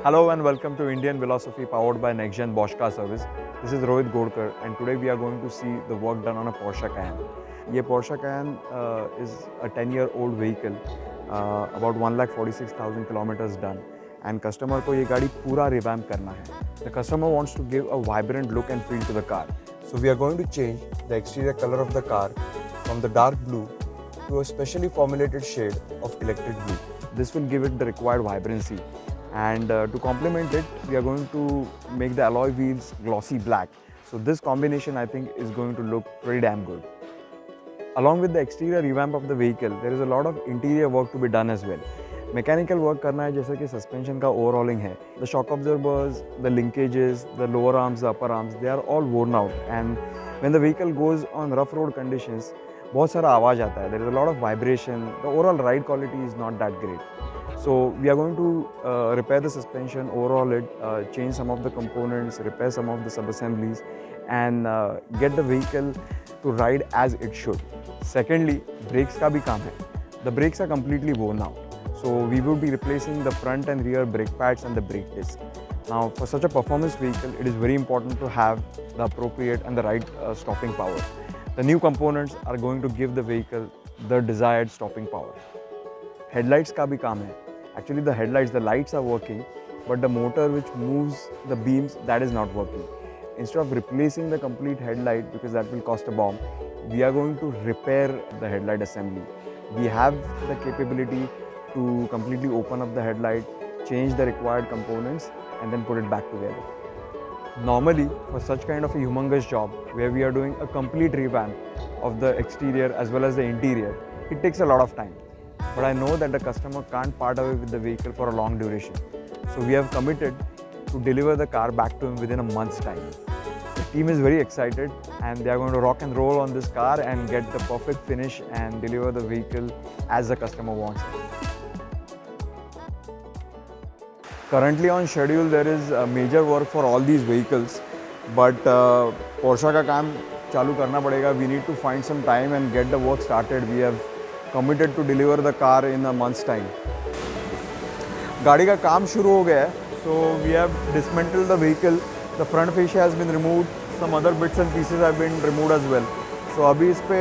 Hello and welcome to Indianwheelosophy powered by Next Gen Bosch Car Service. This is Rohit Godkar and today we are going to see the work done on a Porsche Cayenne. This Porsche Cayenne is a 10-year-old vehicle, about 1,46,000 kilometers done, and customer को ये गाड़ी पूरा revamp करना है. The customer wants to give a vibrant look and feel to the car. So we are going to change the exterior color of the car from the dark blue to a specially formulated shade of electric blue. This will give it the required vibrancy. And to complement it, we are going to make the alloy wheels glossy black. So this combination I think is going to look pretty damn good. Along with the exterior revamp of the vehicle, there is a lot of interior work to be done as well. Mechanical work करना है जैसे कि suspension का overhauling है. The shock absorbers, the linkages, the lower arms, the upper arms, they are all worn out. And when the vehicle goes on rough road conditions, बहुत सारा आवाज़ आता है. There is a lot of vibration. The overall ride quality is not that great. So we are going to repair the suspension, overhaul it, change some of the components, repair some of the sub-assemblies, and get the vehicle to ride as it should. Secondly, brakes का भी काम है. The brakes are completely worn out. So we will be replacing the front and rear brake pads and the brake disc. Now for such a performance vehicle, it is very important to have the appropriate and the right stopping power. The new components are going to give the vehicle the desired stopping power. Headlights का भी काम है. Actually the headlights, the lights are working, but the motor which moves the beams, that is not working. Instead of replacing the complete headlight, because that will cost a bomb, we are going to repair the headlight assembly. We have the capability to completely open up the headlight, change the required components, and then put it back together. Normally, for such kind of a humongous job, where we are doing a complete revamp of the exterior as well as the interior, it takes a lot of time. But I know that the customer can't part away with the vehicle for a long duration. So we have committed to deliver the car back to him within a month's time. The team is very excited and they are going to rock and roll on this car and get the perfect finish and deliver the vehicle as the customer wants it. Currently on schedule, there is major work for all these vehicles, but Porsche का काम चालू करना पड़ेगा. We need to find some time and get the work started. We have committed to deliver the car in a month's time. गाड़ी का काम शुरू हो गया है. So we have dismantled the vehicle. The front fascia has been removed. Some other bits and pieces have been removed as well. So अभी इस पे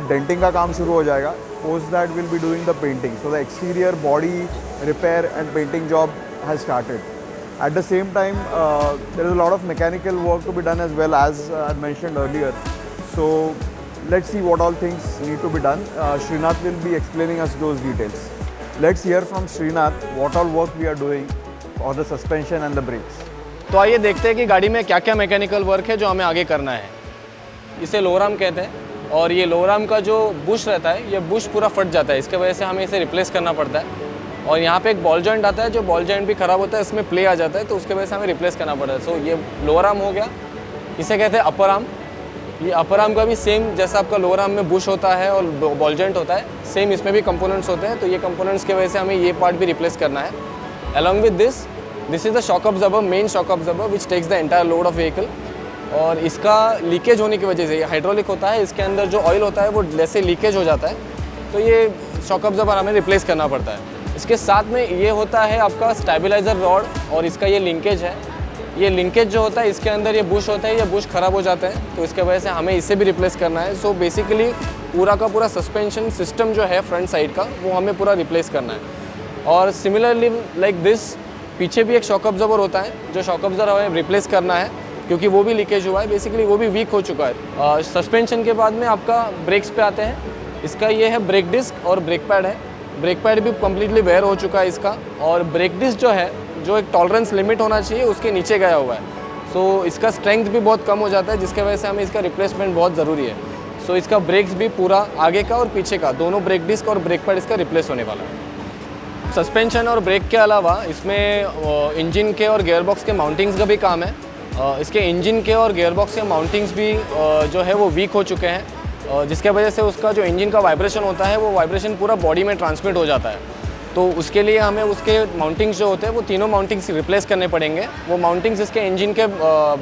denting का काम शुरू हो जाएगा. Post that we'll be doing the painting. So the exterior body repair and painting job has started. At the same time, there is a lot of mechanical work to be done as well, as I mentioned earlier. So let's see what all things need to be done. Srinath will be explaining us those details. Let's hear from Srinath what all work we are doing for the suspension and the brakes. तो आइए देखते हैं कि गाड़ी में क्या क्या mechanical work है जो हमें आगे करना है. इसे लोअर आर्म कहते हैं और ये लोअर आर्म का जो बुश रहता है, ये बुश पूरा फट जाता है. इसके वजह से हमें इसे रिप्लेस करना पड़ता है. और यहाँ पे एक बॉल जॉइंट आता है, जो बॉल जॉइंट भी ख़राब होता है, इसमें प्ले आ जाता है, तो उसके वजह से हमें रिप्लेस करना पड़ता है. सो ये लोअर आर्म हो गया. इसे कहते हैं अपर आर्म. ये अपर आर्म का भी सेम जैसा आपका लोअर आर्म में बुश होता है और बॉल जॉइंट होता है, सेम इसमें भी कंपोनेंट्स होते हैं. तो ये कंपोनेंट्स की वजह से हमें ये पार्ट भी रिप्लेस करना है. Along with this is the shock absorber, main shock absorber which takes the entire load of vehicle. और इसका लीकेज होने की वजह से, ये हाइड्रोलिक होता है, इसके अंदर जो ऑयल होता है वो जैसे लीकेज हो जाता है, तो ये शॉक अब्जॉर्बर हमें रिप्लेस करना पड़ता है. इसके साथ में ये होता है आपका स्टेबलाइज़र रॉड और इसका ये लिंकेज है. ये लिंकेज जो होता है, इसके अंदर ये बुश होता है, ये बुश ख़राब हो जाता है, तो इसके वजह से हमें इसे भी रिप्लेस करना है. सो बेसिकली पूरा का पूरा सस्पेंशन सिस्टम जो है फ्रंट साइड का, वो हमें पूरा रिप्लेस करना है. और सिमिलरली लाइक दिस, पीछे भी एक शॉक अब्जॉर्बर होता है, जो शॉक अब्जॉर्बर हमें रिप्लेस करना है क्योंकि वो भी लीकेज हुआ है. बेसिकली वो भी वीक हो चुका है. सस्पेंशन के बाद में आपका ब्रेक्स पे आते हैं. इसका ये है ब्रेक डिस्क और ब्रेक पैड है. ब्रेक पैड भी कम्प्लीटली वेयर हो चुका है इसका. और ब्रेक डिस्क जो है, जो एक टॉलरेंस लिमिट होना चाहिए, उसके नीचे गया हुआ है. सो इसका स्ट्रेंथ भी बहुत कम हो जाता है, जिसके वजह से हमें इसका रिप्लेसमेंट बहुत ज़रूरी है. सो इसका ब्रेक्स भी पूरा आगे का और पीछे का दोनों ब्रेक डिस्क और ब्रेक पैड इसका रिप्लेस होने वाला है. सस्पेंशन और ब्रेक के अलावा इसमें इंजन के और गियरबॉक्स के माउंटिंग्स का भी काम है. इसके इंजन के और गियरबॉक्स के माउंटिंग्स भी जो है वो वीक हो चुके हैं, जिसके वजह से उसका जो इंजन का वाइब्रेशन होता है, वो वाइब्रेशन पूरा बॉडी में ट्रांसमिट हो जाता है. तो उसके लिए हमें उसके माउंटिंग्स जो होते हैं, वो तीनों माउंटिंग्स रिप्लेस करने पड़ेंगे. वो माउंटिंग्स इसके इंजन के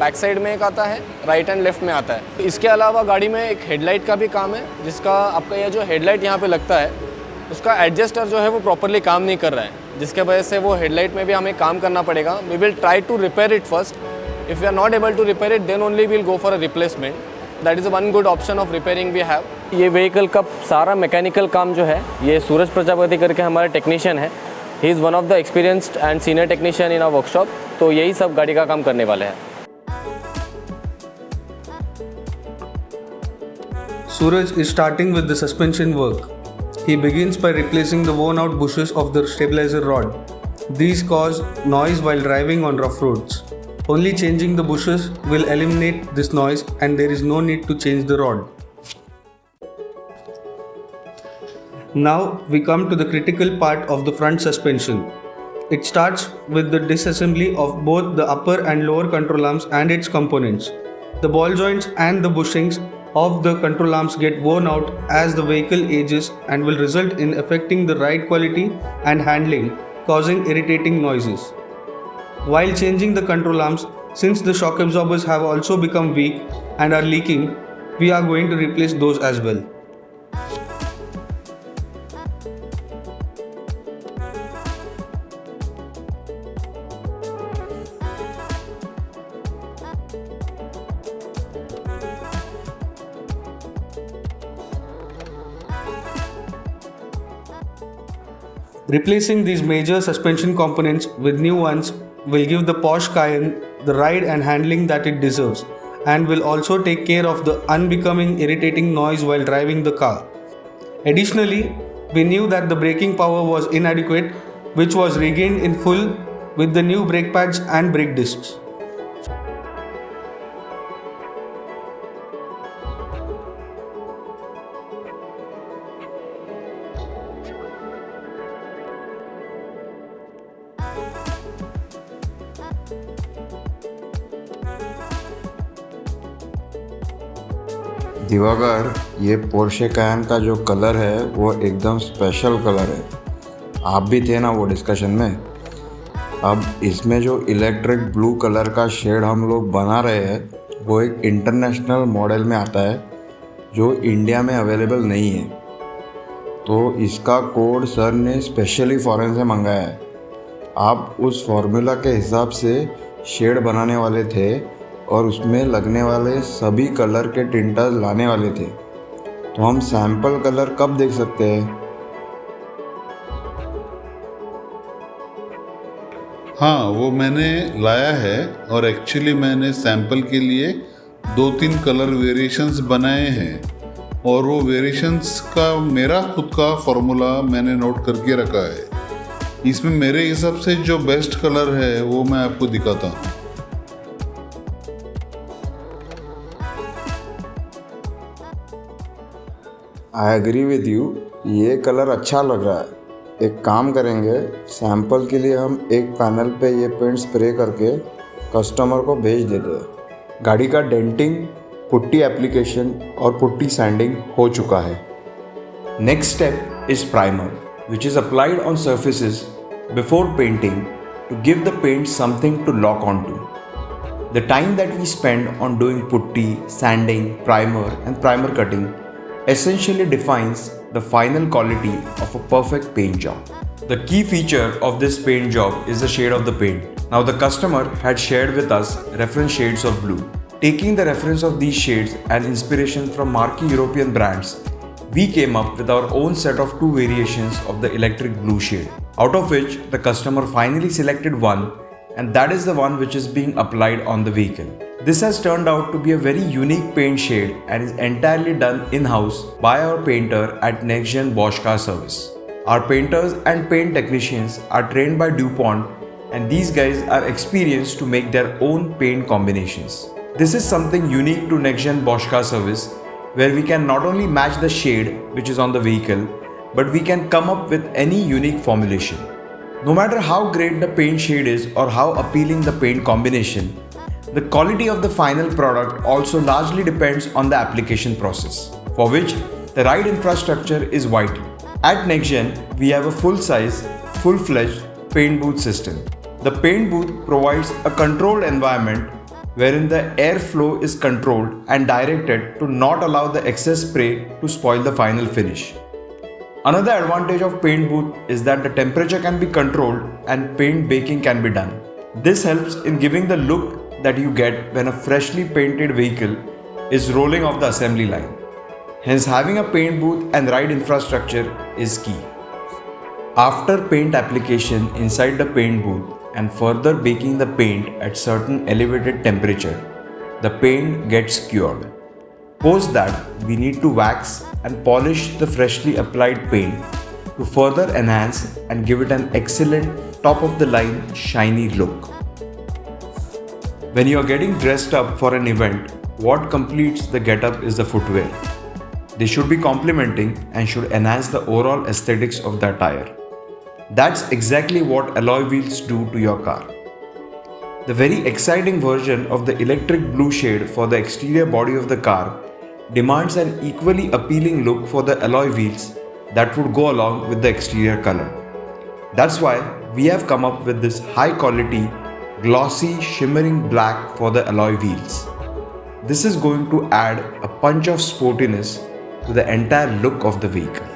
बैक साइड में एक आता है, राइट एंड लेफ्ट में आता है. इसके अलावा गाड़ी में एक हेडलाइट का भी काम है, जिसका आपका यह जो हेडलाइट यहाँ पे लगता है, उसका एडजस्टर जो है वो प्रॉपरली काम नहीं कर रहा है. जिसके वजह से वो हेडलाइट में भी हमें काम करना पड़ेगा. We will try to repair it first. If we are not able to repair it, then only we will go for a replacement. That is one good option of repairing we have. ये vehicle का सारा mechanical काम जो है ये सूरज प्रजापति करके हमारे technician है. He is one of the experienced and senior technician in our workshop. तो यही सब गाड़ी का काम करने वाले हैं. Suraj is starting with the suspension work. He begins by replacing the worn out bushes of the stabilizer rod. These cause noise while driving on rough roads. Only changing the bushes will eliminate this noise and there is no need to change the rod. Now we come to the critical part of the front suspension. It starts with the disassembly of both the upper and lower control arms and its components. The ball joints and the bushings of the control arms get worn out as the vehicle ages and will result in affecting the ride quality and handling, causing irritating noises. While changing the control arms, since the shock absorbers have also become weak and are leaking, we are going to replace those as well. Replacing these major suspension components with new ones will give the Porsche Cayenne the ride and handling that it deserves, and will also take care of the unbecoming irritating noise while driving the car. Additionally, we knew that the braking power was inadequate, which was regained in full with the new brake pads and brake discs. Diwakar, ये Porsche कैयन का जो colour है वो एकदम special colour है. आप भी थे ना वो डिस्कशन में. अब इसमें जो इलेक्ट्रिक ब्लू कलर का शेड हम लोग बना रहे हैं वो एक इंटरनेशनल मॉडल में आता है जो इंडिया में अवेलेबल नहीं है. तो इसका कोड सर ने स्पेशली फॉरेन से मंगाया है. आप उस फॉर्मूला के हिसाब से शेड बनाने वाले थे और उसमें लगने वाले सभी कलर के टिंटर्स लाने वाले थे. तो हम सैम्पल कलर कब देख सकते हैं? हाँ, वो मैंने लाया है और एक्चुअली मैंने सैम्पल के लिए 2-3 कलर वेरिएशंस बनाए हैं और वो वेरिएशंस का मेरा खुद का फॉर्मूला मैंने नोट करके रखा है. इसमें मेरे हिसाब से जो बेस्ट कलर है वो मैं आपको दिखाता हूँ. आई एग्री विद यू, ये कलर अच्छा लग रहा है. एक काम करेंगे, सैम्पल के लिए हम एक पैनल पे ये पेंट स्प्रे करके कस्टमर को भेज देते हैं. गाड़ी का डेंटिंग, पुट्टी एप्लीकेशन और पुट्टी सैंडिंग हो चुका है. Next step is primer, which is applied on surfaces before painting to give the paint something to lock on to. The time that we spend on doing putty, sanding, primer and primer cutting essentially defines the final quality of a perfect paint job. The key feature of this paint job is the shade of the paint. Now the customer had shared with us reference shades of blue. Taking the reference of these shades and inspiration from marquee European brands, we came up with our own set of 2 variations of the electric blue shade, out of which the customer finally selected one, and that is the one which is being applied on the vehicle. This has turned out to be a very unique paint shade and is entirely done in-house by our painter at Next Gen Bosch Car Service. Our painters and paint technicians are trained by DuPont, and these guys are experienced to make their own paint combinations. This is something unique to Next Gen Bosch Car Service, where we can not only match the shade which is on the vehicle, but we can come up with any unique formulation. No matter how great the paint shade is or how appealing the paint combination, the quality of the final product also largely depends on the application process, for which the right infrastructure is vital. At NextGen, we have a full-size, full-fledged paint booth system. The paint booth provides a controlled environment wherein the airflow is controlled and directed to not allow the excess spray to spoil the final finish. Another advantage of paint booth is that the temperature can be controlled and paint baking can be done. This helps in giving the look that you get when a freshly painted vehicle is rolling off the assembly line. Hence, having a paint booth and right infrastructure is key. After paint application inside the paint booth and further baking the paint at certain elevated temperature, the paint gets cured. Post that, we need to wax and polish the freshly applied paint to further enhance and give it an excellent top of the line shiny look. When you are getting dressed up for an event, what completes the getup is the footwear. They should be complementing and should enhance the overall aesthetics of the attire. That's exactly what alloy wheels do to your car. The very exciting version of the electric blue shade for the exterior body of the car demands an equally appealing look for the alloy wheels that would go along with the exterior color. That's why we have come up with this high quality, glossy, shimmering black for the alloy wheels. This is going to add a punch of sportiness to the entire look of the vehicle.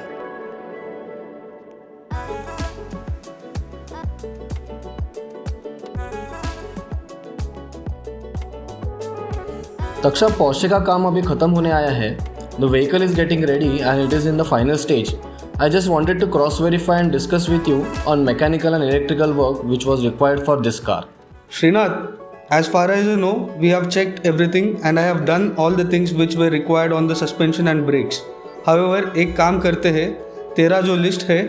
तक्षा Porsche का काम अभी ख़त्म होने आया है. The vehicle is getting ready and it is in the final stage. I just wanted to cross verify and discuss with you on mechanical and electrical work which was required for this car. Srinath, as far as you know, we have checked everything and I have done all the things which were required on the suspension and brakes. However, एक काम करते हैं, तेरा जो list है,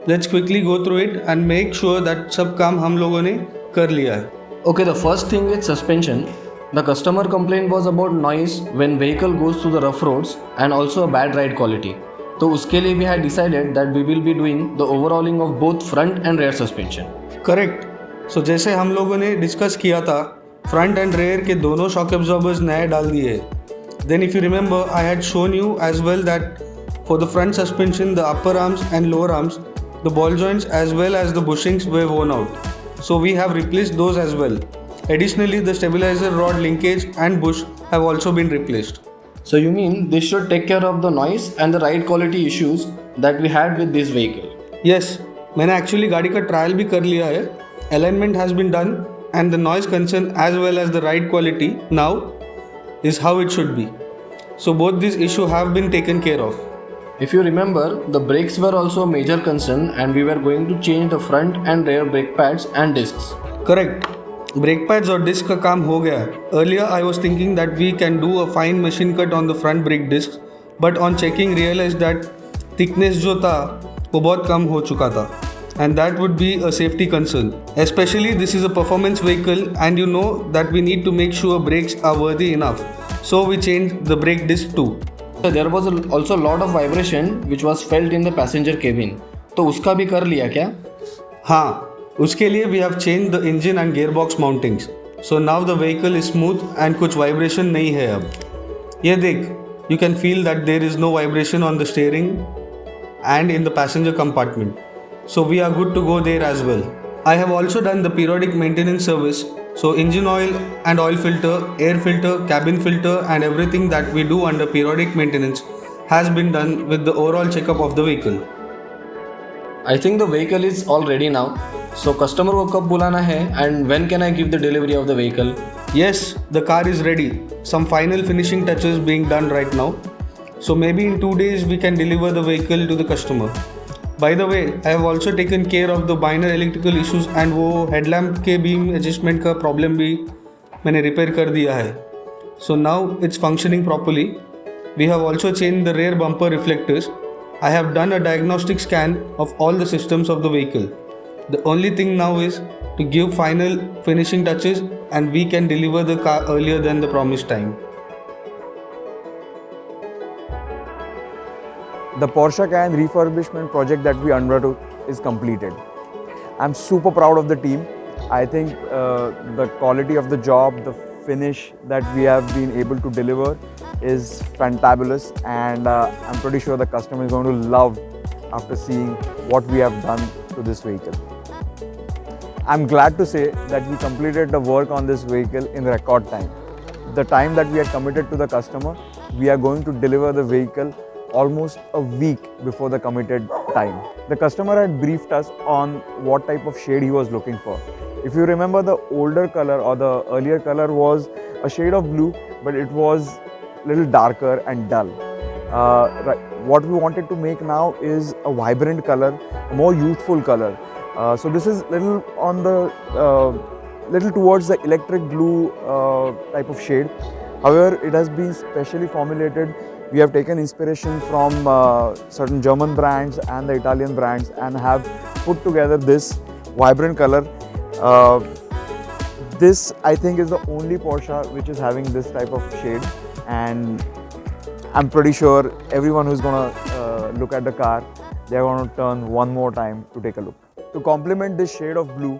let's quickly go through it and make sure that सब काम हम लोगों ने कर लिया है. Okay, the first thing with suspension. The customer complaint was about noise when vehicle goes through the rough roads and also a bad ride quality. तो उसके लिए we had decided that we will be doing the overhauling of both front and rear suspension. Correct. So जैसे हम लोगों ने discuss किया था, front end rare के दोनों शॉक एब्जॉर्बर्स नए डाल दिए. Then if you remember, I had shown you as well that for the front suspension, the upper arms and lower arms, the ball joints as well as the bushings were worn out. So we have replaced those as well. Additionally, the stabilizer rod linkage and bush have also been replaced. So you mean this should take care of the noise and the ride quality issues that we had with this vehicle? Yes, मैंने actually गाड़ी का trial भी कर लिया है. Alignment has been done and the noise concern as well as the ride quality now is how it should be. So both these issues have been taken care of. If you remember, the brakes were also a major concern and we were going to change the front and rear brake pads and discs. Correct. Brake pads और disc का काम हो गया. Earlier I was thinking that we can do a fine machine cut on the front brake discs, but on checking realized that thickness जो था वो बहुत कम हो चुका था, and that would be a safety concern. Especially this is a performance vehicle and you know that we need to make sure brakes are worthy enough. So we changed the brake disc too. There was also a lot of vibration which was felt in the passenger cabin. तो उसका भी कर लिया क्या? हाँ, उसके लिए we have changed the engine and gearbox mountings. So now the vehicle is smooth and कुछ vibration नहीं है अब. ये देख, you can feel that there is no vibration on the steering and in the passenger compartment. So we are good to go there as well. I have also done the periodic maintenance service. So engine oil and oil filter, air filter, cabin filter and everything that we do under periodic maintenance has been done with the overall checkup of the vehicle. I think the vehicle is all ready now. So customer को कब बुलाना है and when can I give the delivery of the vehicle? Yes, the car is ready. Some final finishing touches being done right now. So maybe in 2 days we can deliver the vehicle to the customer. By the way, I have also taken care of the minor electrical issues and वो headlamp के beam adjustment का problem भी मैंने repair कर दिया है. So now it's functioning properly. We have also changed the rear bumper reflectors. I have done a diagnostic scan of all the systems of the vehicle. The only thing now is to give final finishing touches and we can deliver the car earlier than the promised time. The Porsche Cayenne refurbishment project that we undertook is completed. I'm super proud of the team. I think the quality of the job, the finish that we have been able to deliver is fantabulous, and I'm pretty sure the customer is going to love after seeing what we have done to this vehicle. I'm glad to say that we completed the work on this vehicle in record time. The time that we had committed to the customer, we are going to deliver the vehicle almost a week before the committed time. The customer had briefed us on what type of shade he was looking for. If you remember, the older color or the earlier color was a shade of blue, but it was a little darker and dull. What we wanted to make now is a vibrant color, a more youthful color. So this is little on the little towards the electric blue type of shade. However, it has been specially formulated. We have taken inspiration from certain German brands and the Italian brands and have put together this vibrant color. This, I think, is the only Porsche which is having this type of shade, and I'm pretty sure everyone who's gonna look at the car, they're gonna turn one more time to take a look. To complement this shade of blue,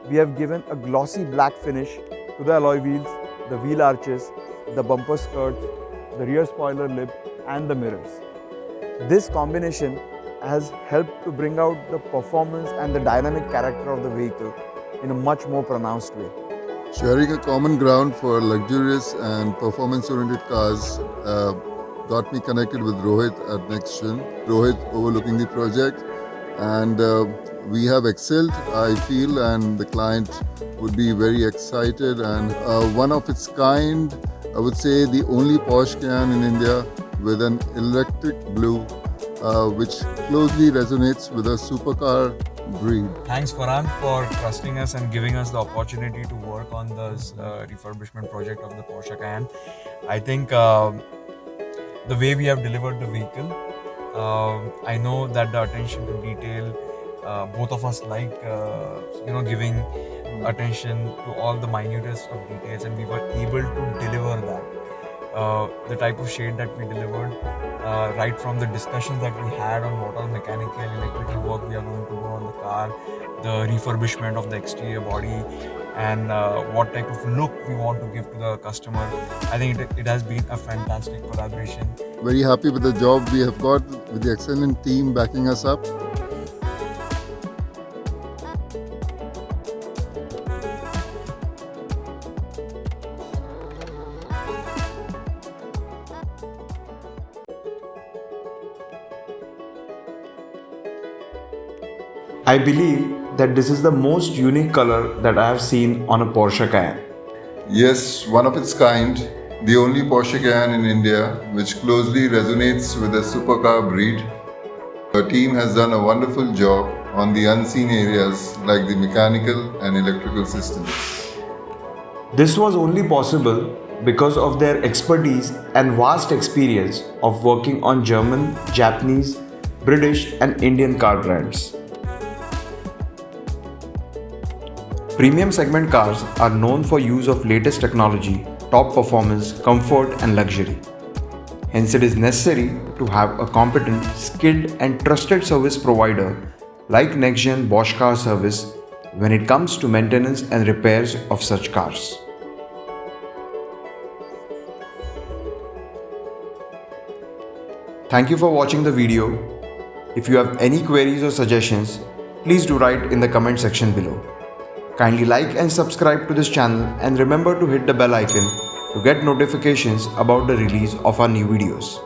we have given a glossy black finish to the alloy wheels, the wheel arches, the bumper skirts, the rear spoiler lip and the mirrors. This combination has helped to bring out the performance and the dynamic character of the vehicle in a much more pronounced way. Sharing a common ground for luxurious and performance-oriented cars got me connected with Rohit at NextGen. Rohit overlooking the project, and we have excelled, I feel, and the client would be very excited. And one of its kind, I would say the only Porsche Cayenne in India with an electric blue, which closely resonates with a supercar breed. Thanks Farhan for trusting us and giving us the opportunity to work on this refurbishment project of the Porsche Cayenne. I think the way we have delivered the vehicle, I know that the attention to detail, both of us like giving attention to all the minutest of details, and we were able to deliver that. The type of shade that we delivered, right from the discussions that we had on what all mechanical, electrical work we are going to do on the car, the refurbishment of the exterior body, and what type of look we want to give to the customer. I think it has been a fantastic collaboration. Very happy with the job we have got, with the excellent team backing us up. I believe that this is the most unique color that I have seen on a Porsche Cayenne. Yes, one of its kind, the only Porsche Cayenne in India, which closely resonates with a supercar breed. The team has done a wonderful job on the unseen areas like the mechanical and electrical systems. This was only possible because of their expertise and vast experience of working on German, Japanese, British and Indian car brands. Premium segment cars are known for use of latest technology, top performance, comfort and luxury. Hence it is necessary to have a competent, skilled and trusted service provider like NextGen Bosch Car Service when it comes to maintenance and repairs of such cars. Thank you for watching the video. If you have any queries or suggestions, please do write in the comment section below. Kindly like and subscribe to this channel and remember to hit the bell icon to get notifications about the release of our new videos.